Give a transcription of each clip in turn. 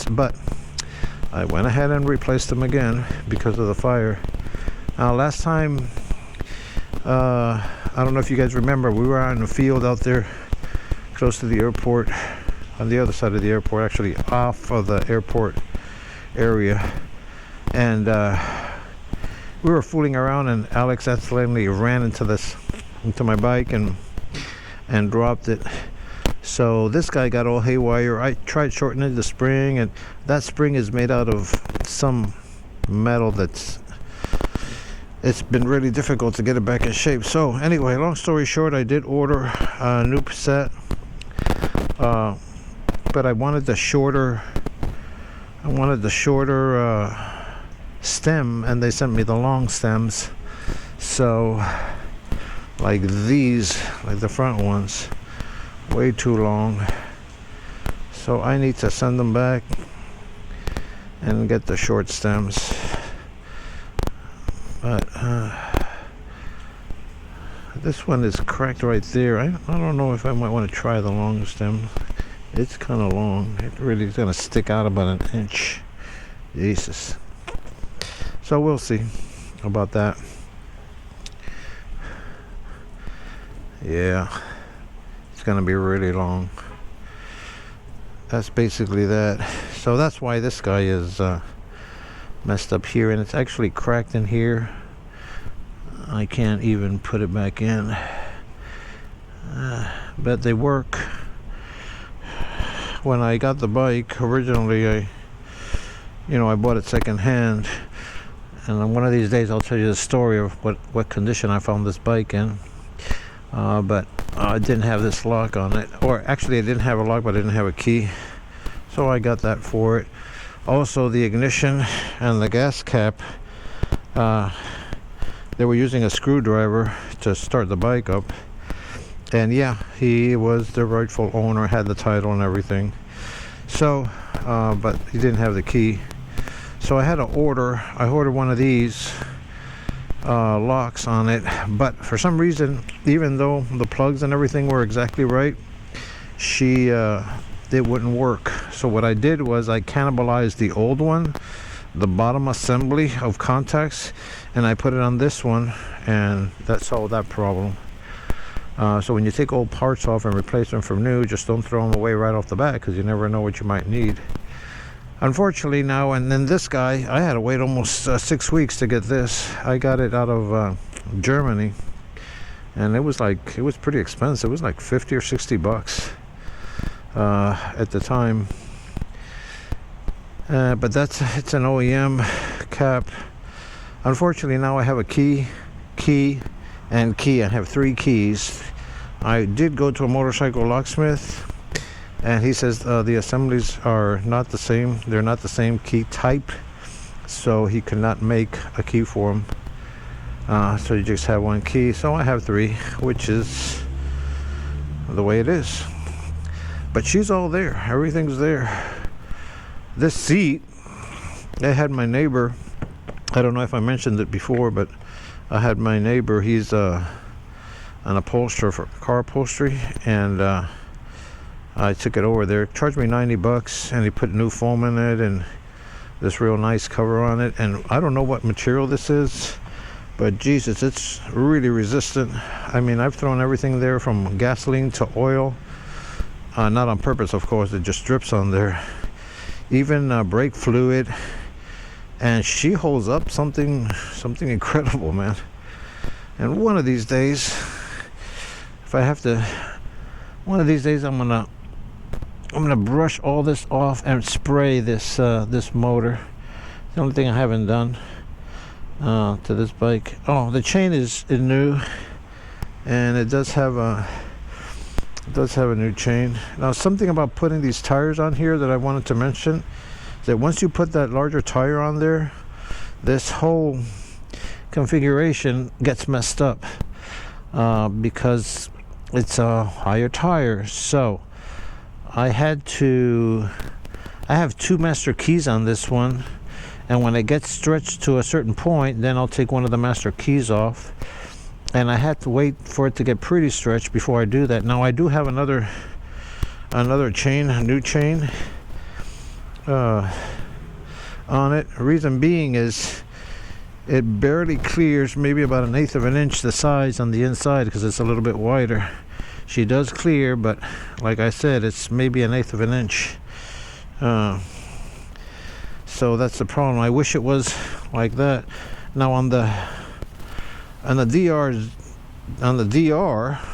but I went ahead and replaced them again because of the fire. Last time, I don't know if you guys remember, we were on the field out there close to the airport, on the other side of the airport, actually off of the airport area, and we were fooling around, and Alex accidentally ran into my bike and dropped it. So this guy got all haywire. I tried shortening the spring, and that spring is made out of some metal it's been really difficult to get it back in shape. So anyway, long story short, I did order a new set, but I wanted the shorter stem, and they sent me the long stems. So like these, like the front ones, way too long. So I need to send them back and get the short stems. But this one is cracked right there. I don't know if I might want to try the long stem. It's kind of long. It really is going to stick out about an inch. Jesus. So we'll see about that. Yeah, it's going to be really long. That's basically that. So that's why this guy is messed up here, and it's actually cracked in here. I can't even put it back in, but they work. When I got the bike originally, I bought it secondhand, and on one of these days I'll tell you the story of what condition I found this bike in. But I didn't have this lock on it, or actually I didn't have a lock, but I didn't have a key, so I got that for it. Also, the ignition and the gas cap, they were using a screwdriver to start the bike up, and yeah, he was the rightful owner, had the title and everything. So but he didn't have the key, so I ordered one of these locks on it, but for some reason, even though the plugs and everything were exactly right, it wouldn't work. So what I did was I cannibalized the old one, the bottom assembly of contacts, and I put it on this one, and that solved that problem. So when you take old parts off and replace them for new, just don't throw them away right off the bat, because you never know what you might need. Unfortunately now, and then this guy, I had to wait almost 6 weeks to get this. I got it out of Germany, and it was pretty expensive. It was like 50 or 60 bucks at the time. But it's an OEM cap. Unfortunately now I have a key, and key. I have 3 keys. I did go to a motorcycle locksmith, and he says the assemblies are not the same. They're not the same key type, so he could not make a key for them. So you just have 1 key. So I have 3, which is the way it is. But she's all there. Everything's there. This seat, I had my neighbor. I don't know if I mentioned it before, but I had my neighbor. He's an upholsterer for car upholstery, and I took it over there. It charged me 90 bucks, and he put new foam in it and this real nice cover on it. And I don't know what material this is, but Jesus, it's really resistant. I mean, I've thrown everything there from gasoline to oil. Not on purpose, of course. It just drips on there. Even brake fluid. And she holds up something incredible, man. And one of these days, if I have to, one of these days I'm gonna brush all this off and spray this this motor. The only thing I haven't done to this bike. Oh, the chain is new, and it does have a new chain. Now, something about putting these tires on here that I wanted to mention, that once you put that larger tire on there, this whole configuration gets messed up because it's a higher tire. So I have 2 master keys on this one, and when it gets stretched to a certain point, then I'll take one of the master keys off, and I had to wait for it to get pretty stretched before I do that. Now I do have another chain, a new chain, on it. Reason being is it barely clears, maybe about 1/8 of an inch the size on the inside because it's a little bit wider. She does clear, but like I said, it's maybe 1/8 of an inch. So that's the problem. I wish it was like that. Now on the DR,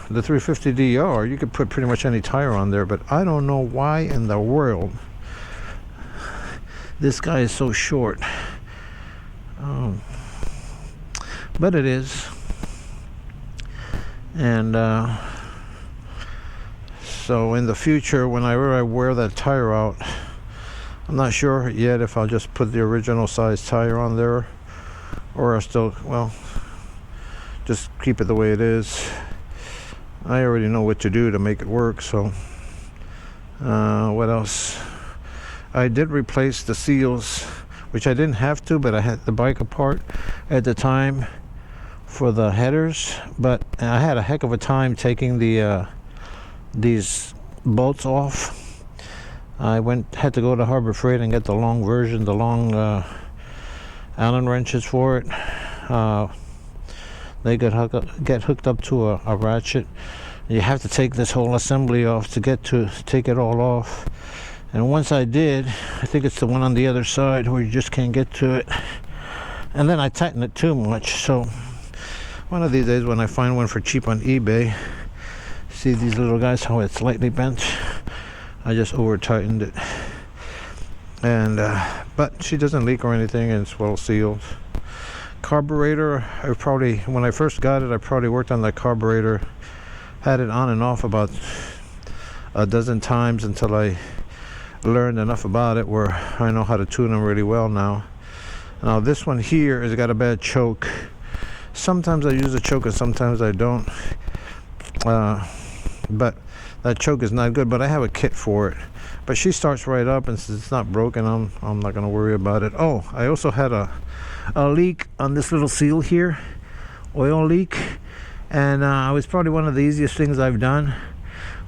the 350 DR, you could put pretty much any tire on there, but I don't know why in the world this guy is so short. But it is. And so in the future, whenever I wear that tire out, I'm not sure yet if I'll just put the original size tire on there, or I'll still, well, just keep it the way it is. I already know what to do to make it work. So what else? I did replace the seals, which I didn't have to, but I had the bike apart at the time for the headers, but I had a heck of a time taking the these bolts off. I had to go to Harbor Freight and get the long version, the long Allen wrenches for it. They get hooked up to a ratchet. You have to take this whole assembly off to take it all off. And once I did, I think it's the one on the other side where you just can't get to it. And then I tightened it too much. So one of these days when I find one for cheap on eBay, see these little guys, how it's slightly bent, I just over tightened it. And but she doesn't leak or anything, and it's well sealed. Carburetor, when I first got it, I probably worked on that carburetor, had it on and off about a dozen times until I learned enough about it where I know how to tune them really well now. Now this one here has got a bad choke. Sometimes I use a choke and sometimes I don't. But that choke is not good, but I have a kit for it. But she starts right up, and since it's not broken, I'm not gonna worry about it. Oh, I also had a leak on this little seal here, oil leak, and it was probably one of the easiest things I've done.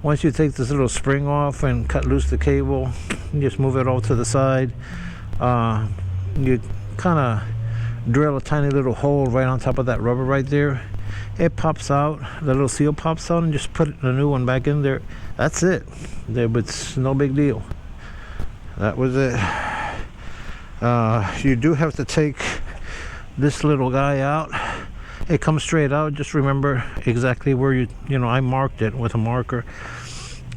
Once you take this little spring off and cut loose the cable, you just move it all to the side. You kind of drill a tiny little hole right on top of that rubber right there. It pops out, the little seal pops out, and just put the new one back in there. That's it. It's no big deal. That was it. You do have to take this little guy out. It comes straight out. Just remember exactly where you know, I marked it with a marker.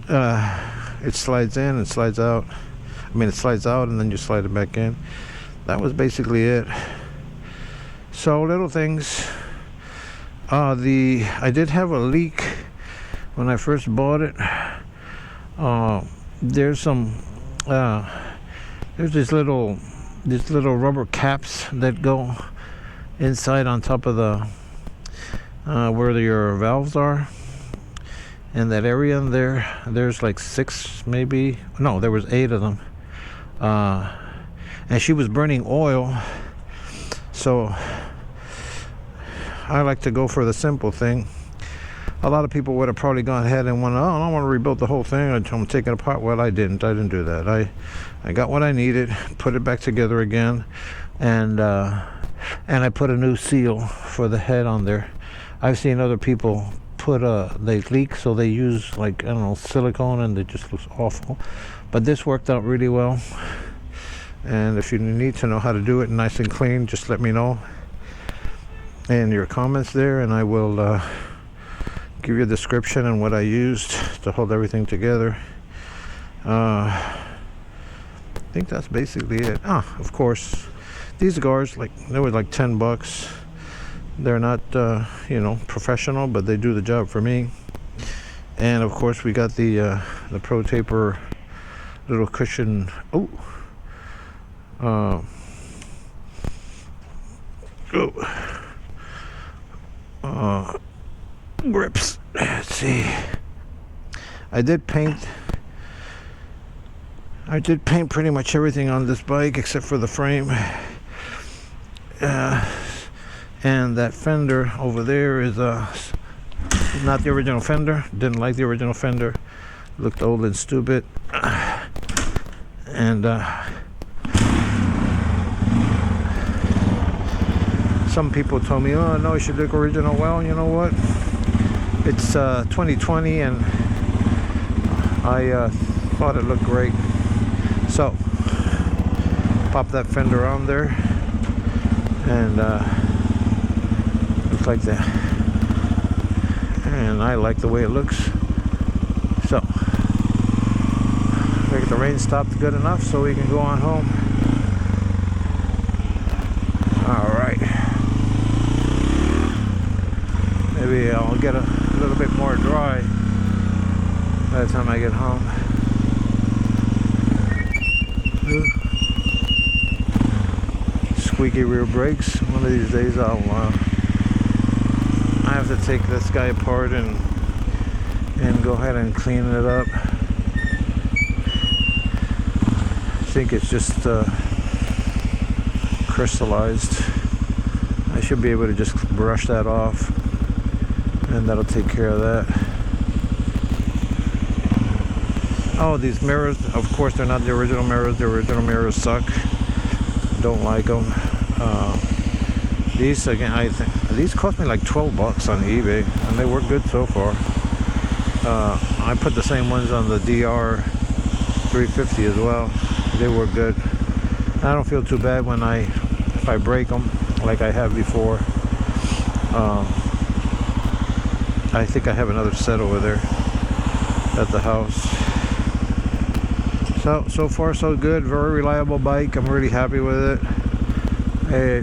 It slides in and slides out. I mean, it slides out and then you slide it back in. That was basically it. So little things. I did have a leak when I first bought it. There's these little rubber caps that go inside on top of the where your valves are, in that area in there. There's like 6, maybe, no, there was 8 of them, and she was burning oil, so I like to go for the simple thing. A lot of people would have probably gone ahead and went, oh, I don't want to rebuild the whole thing, I'm taking it apart. Well, I didn't do that. I got what I needed, put it back together again, and I put a new seal for the head on there. I've seen other people put they leak, so they use, like, I don't know, silicone, and it just looks awful. But this worked out really well. And if you need to know how to do it nice and clean, just let me know in your comments there, and I will give you a description and what I used to hold everything together. I think that's basically it. Of course, these guards, they were like $10. They're not professional, but they do the job for me. And of course we got the Pro Taper little cushion grips. Let's see. I did paint pretty much everything on this bike except for the frame. And that fender over there is not the original fender. Didn't like the original fender. Looked old and stupid. And some people told me, oh no, you should look original. Well, you know what, it's 2020 and I thought it looked great, so pop that fender on there and looks like that, and I like the way it looks. So make the rain stopped good enough so we can go on home. All right, maybe I'll get a little bit more dry by the time I get home. Squeaky rear brakes. One of these days I have to take this guy apart and go ahead and clean it up. I think it's just crystallized. I should be able to just brush that off, and that'll take care of that. Oh, these mirrors, of course they're not the original mirrors. The original mirrors suck. Don't like them. These, again, I think these cost me like 12 bucks on eBay, and they work good so far. I put the same ones on the DR350 as well. They work good. I don't feel too bad when if I break them like I have before. I think I have another set over there at the house. So far so good. Very reliable bike. I'm really happy with it.